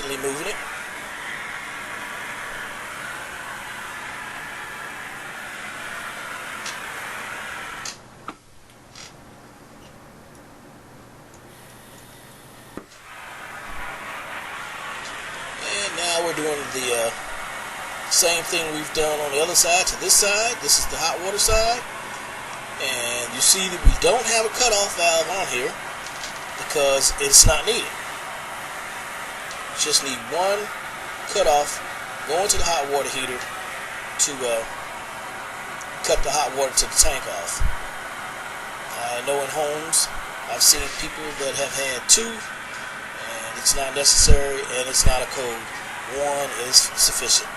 gently moving it. And now we're doing the same thing we've done on the other side to this side. This is the hot water side. And you see that we don't have a cutoff valve on here because it's not needed. You just need one cutoff going to the hot water heater to cut the hot water to the tank off. I know in homes I've seen people that have had two, and it's not necessary and it's not a code. One is sufficient.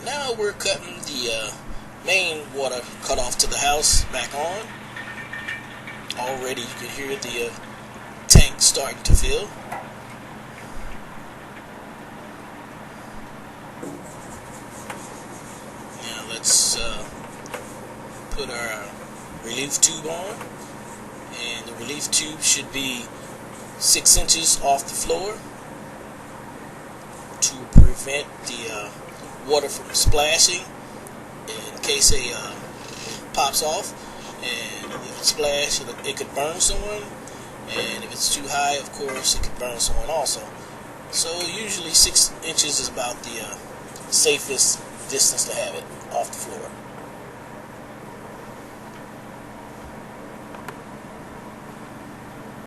Now we're cutting the main water cutoff to the house back on. Already you can hear the tank starting to fill. Now let's put our relief tube on, and the relief tube should be 6 inches off the floor to prevent the water from splashing in case it pops off. And if it splashes, it could burn someone, and if it's too high, of course, it could burn someone also. So usually 6 inches is about the safest distance to have it off the floor.